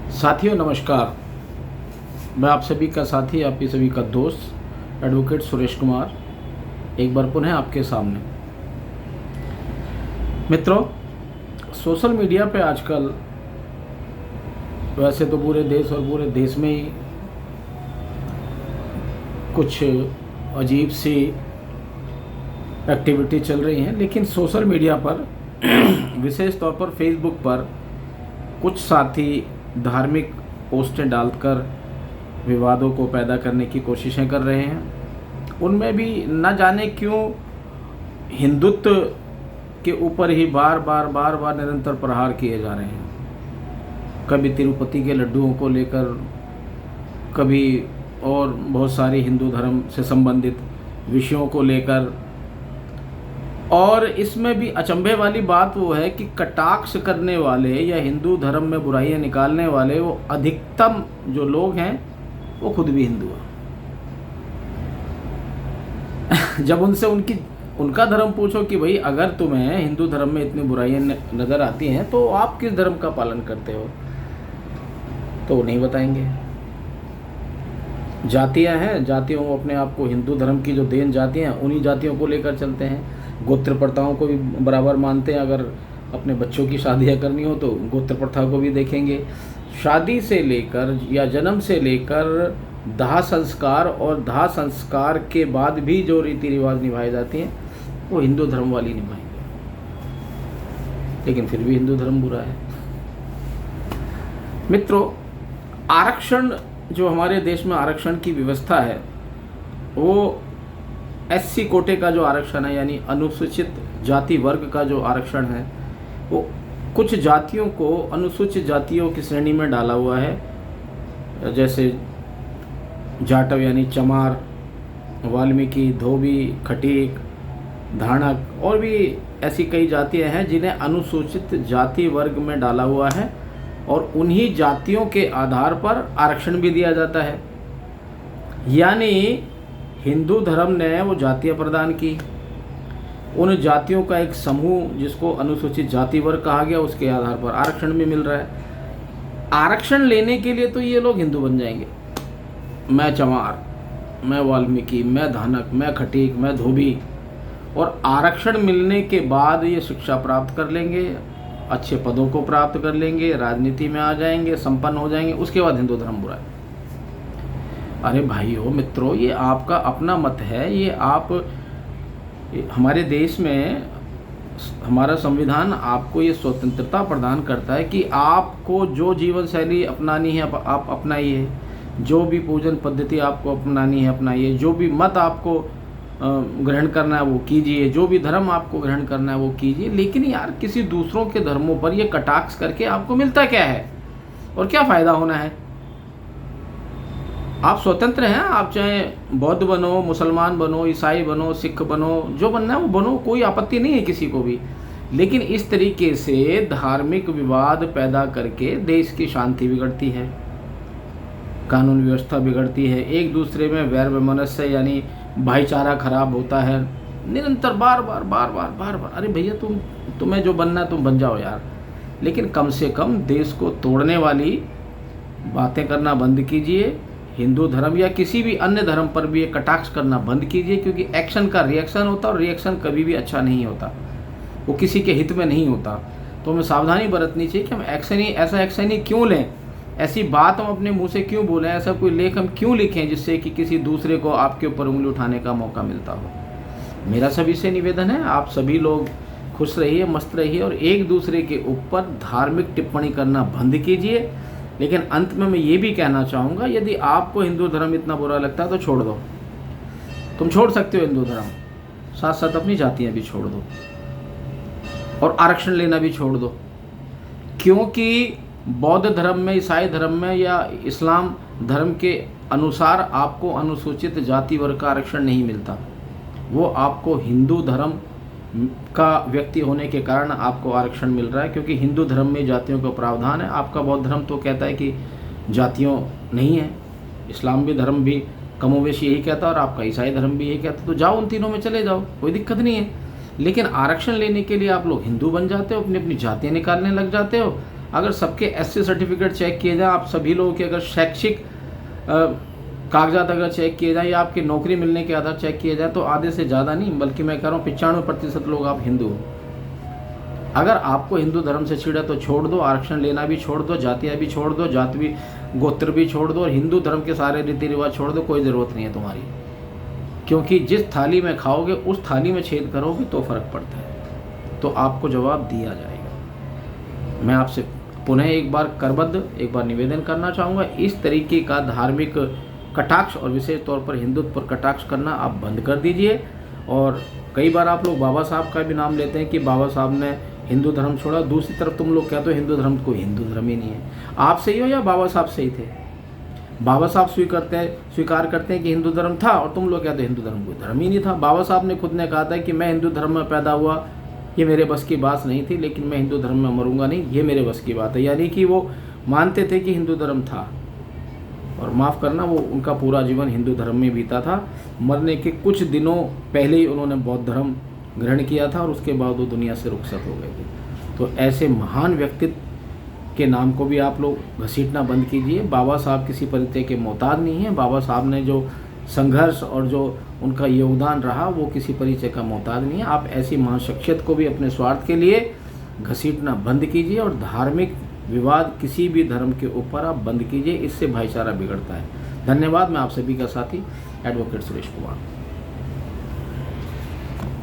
साथियों नमस्कार। मैं आप सभी का साथी, आपकी सभी का दोस्त एडवोकेट सुरेश कुमार एक बार पुनः आपके सामने। मित्रों, सोशल मीडिया पे आजकल वैसे तो पूरे देश और पूरे देश में ही कुछ अजीब सी एक्टिविटी चल रही हैं, लेकिन सोशल मीडिया पर विशेष तौर पर फेसबुक पर कुछ साथी धार्मिक पोस्टें डालकर विवादों को पैदा करने की कोशिशें कर रहे हैं। उनमें भी न जाने क्यों हिंदुत्व के ऊपर ही बार बार निरंतर प्रहार किए जा रहे हैं। कभी तिरुपति के लड्डुओं को लेकर, कभी और बहुत सारी हिंदू धर्म से संबंधित विषयों को लेकर। और इसमें भी अचंभे वाली बात वो है कि कटाक्ष करने वाले या हिंदू धर्म में बुराइयां निकालने वाले वो अधिकतम जो लोग हैं वो खुद भी हिंदू हैं। जब उनसे उनका धर्म पूछो कि भाई अगर तुम्हें हिंदू धर्म में इतनी बुराइयां नज़र आती हैं तो आप किस धर्म का पालन करते हो, तो वो नहीं बताएंगे। जातियां हैं, जातियों अपने आप को हिंदू धर्म की जो देन जातियां हैं उन्हीं जातियों को लेकर चलते हैं। गोत्र प्रथाओं को भी बराबर मानते हैं। अगर अपने बच्चों की शादियां करनी हो तो गोत्र प्रथा को भी देखेंगे। शादी से लेकर या जन्म से लेकर दाह संस्कार और दाह संस्कार के बाद भी जो रीति रिवाज निभाई जाती हैं वो हिंदू धर्म वाली निभाएंगे, लेकिन फिर भी हिंदू धर्म बुरा है। मित्रों, आरक्षण जो हमारे देश में आरक्षण की व्यवस्था है वो एससी कोटे का जो आरक्षण है, यानी अनुसूचित जाति वर्ग का जो आरक्षण है, वो कुछ जातियों को अनुसूचित जातियों की श्रेणी में डाला हुआ है। जैसे जाटव यानी चमार, वाल्मीकि, धोबी, खटीक, धानक और भी ऐसी कई जातियां हैं जिन्हें अनुसूचित जाति वर्ग में डाला हुआ है और उन्हीं जातियों के आधार पर आरक्षण भी दिया जाता है। यानी हिंदू धर्म ने वो जातियाँ प्रदान की, उन जातियों का एक समूह जिसको अनुसूचित जाति वर्ग कहा गया, उसके आधार पर आरक्षण भी मिल रहा है। आरक्षण लेने के लिए तो ये लोग हिंदू बन जाएंगे। मैं चमार, मैं वाल्मीकि, मैं धानक, मैं खटीक, मैं धोबी, और आरक्षण मिलने के बाद ये शिक्षा प्राप्त कर लेंगे, अच्छे पदों को प्राप्त कर लेंगे, राजनीति में आ जाएंगे, संपन्न हो जाएंगे, उसके बाद हिंदू धर्म बुरा है। अरे भाइयों, मित्रों, ये आपका अपना मत है। ये आप हमारे देश में हमारा संविधान आपको ये स्वतंत्रता प्रदान करता है कि आपको जो जीवन शैली अपनानी है आप अपनाइए, जो भी पूजन पद्धति आपको अपनानी है अपनाइए, जो भी मत आपको ग्रहण करना है वो कीजिए, जो भी धर्म आपको ग्रहण करना है वो कीजिए। लेकिन यार, किसी दूसरों के धर्मों पर ये कटाक्ष करके आपको मिलता क्या है और क्या फ़ायदा होना है? आप स्वतंत्र हैं, आप चाहे बौद्ध बनो, मुसलमान बनो, ईसाई बनो, सिख बनो, जो बनना है वो बनो, कोई आपत्ति नहीं है किसी को भी। लेकिन इस तरीके से धार्मिक विवाद पैदा करके देश की शांति बिगड़ती है, कानून व्यवस्था बिगड़ती है, एक दूसरे में वैर वैमनस्य यानी भाईचारा खराब होता है। निरंतर बार बार अरे भैया, तुम्हें जो बनना है तुम बन जाओ यार, लेकिन कम से कम देश को तोड़ने वाली बातें करना बंद कीजिए। हिंदू धर्म या किसी भी अन्य धर्म पर भी ये कटाक्ष करना बंद कीजिए, क्योंकि एक्शन का रिएक्शन होता है और रिएक्शन कभी भी अच्छा नहीं होता, वो किसी के हित में नहीं होता। तो हमें सावधानी बरतनी चाहिए कि हम ऐसा एक्शन ही क्यों लें, ऐसी बात हम अपने मुंह से क्यों बोलें, ऐसा कोई लेख हम क्यों लिखें जिससे कि किसी दूसरे को आपके ऊपर उंगली उठाने का मौका मिलता हो। मेरा सभी से निवेदन है, आप सभी लोग खुश रहिए, मस्त रहिए और एक दूसरे के ऊपर धार्मिक टिप्पणी करना बंद कीजिए। लेकिन अंत में मैं ये भी कहना चाहूँगा, यदि आपको हिंदू धर्म इतना बुरा लगता है तो छोड़ दो। तुम छोड़ सकते हो हिंदू धर्म, साथ साथ अपनी जातियाँ भी छोड़ दो और आरक्षण लेना भी छोड़ दो। क्योंकि बौद्ध धर्म में, ईसाई धर्म में या इस्लाम धर्म के अनुसार आपको अनुसूचित जाति वर्ग का आरक्षण नहीं मिलता। वो आपको हिंदू धर्म का व्यक्ति होने के कारण आपको आरक्षण मिल रहा है, क्योंकि हिंदू धर्म में जातियों का प्रावधान है। आपका बौद्ध धर्म तो कहता है कि जातियों नहीं है, इस्लाम भी धर्म भी कमोवेश यही कहता है और आपका ईसाई धर्म भी यही कहता है। तो जाओ, उन तीनों में चले जाओ, कोई दिक्कत नहीं है। लेकिन आरक्षण लेने के लिए आप लोग हिंदू बन जाते हो, अपनी अपनी जातियाँ निकालने लग जाते हो अगर सबके एससी सर्टिफिकेट चेक किए जाए, आप सभी लोगों के अगर शैक्षिक कागजात अगर चेक किए जाए या आपकी नौकरी मिलने के आधार चेक किए जाए, तो आधे से ज़्यादा नहीं, बल्कि मैं कह रहा हूँ 95% लोग आप हिंदू हो। अगर आपको हिंदू धर्म से छिड़ा तो छोड़ दो, आरक्षण लेना भी छोड़ दो, जातियाँ भी छोड़ दो, जाति भी गोत्र भी छोड़ दो, और हिंदू धर्म के सारे रीति रिवाज छोड़ दो, कोई ज़रूरत नहीं है तुम्हारी। क्योंकि जिस थाली में खाओगे उस थाली में छेद करोगे तो फ़र्क पड़ता है, तो आपको जवाब दिया जाएगा। मैं आपसे पुनः एक बार करबद्ध एक बार निवेदन करना चाहूँगा, इस तरीके का धार्मिक कटाक्ष और विशेष तौर पर हिंदुत्व पर कटाक्ष करना आप बंद कर दीजिए। और कई बार आप लोग बाबा साहब का भी नाम लेते हैं कि बाबा साहब ने हिंदू धर्म छोड़ा, दूसरी तरफ तुम लोग कहते हो हिंदू धर्म कोई हिंदू धर्म ही नहीं है। आप सही हो या बाबा साहब सही थे? बाबा साहब स्वीकार करते हैं कि हिंदू धर्म था, और तुम लोग कहते हो हिंदू धर्म कोई धर्म ही नहीं था। बाबा साहब ने खुद ने कहा था कि मैं हिंदू धर्म में पैदा हुआ, ये मेरे बस की बात नहीं थी, लेकिन मैं हिंदू धर्म में मरूंगा नहीं, ये मेरे बस की बात है। यानी कि वो मानते थे कि हिंदू धर्म था, और माफ़ करना वो उनका पूरा जीवन हिंदू धर्म में बीता था। मरने के कुछ दिनों पहले ही उन्होंने बौद्ध धर्म ग्रहण किया था, और उसके बाद वो दुनिया से रुखसत हो गए थे। तो ऐसे महान व्यक्तित्व के नाम को भी आप लोग घसीटना बंद कीजिए। बाबा साहब किसी परिचय के मोहताज नहीं हैं। बाबा साहब ने जो संघर्ष और जो उनका योगदान रहा वो किसी परिचय का मोहताज नहीं है। आप ऐसी महान शख्सियत को भी अपने स्वार्थ के लिए घसीटना बंद कीजिए, और धार्मिक विवाद किसी भी धर्म के ऊपर आप बंद कीजिए, इससे भाईचारा बिगड़ता है। धन्यवाद। मैं आप सभी का साथी एडवोकेट सुरेश कुमार।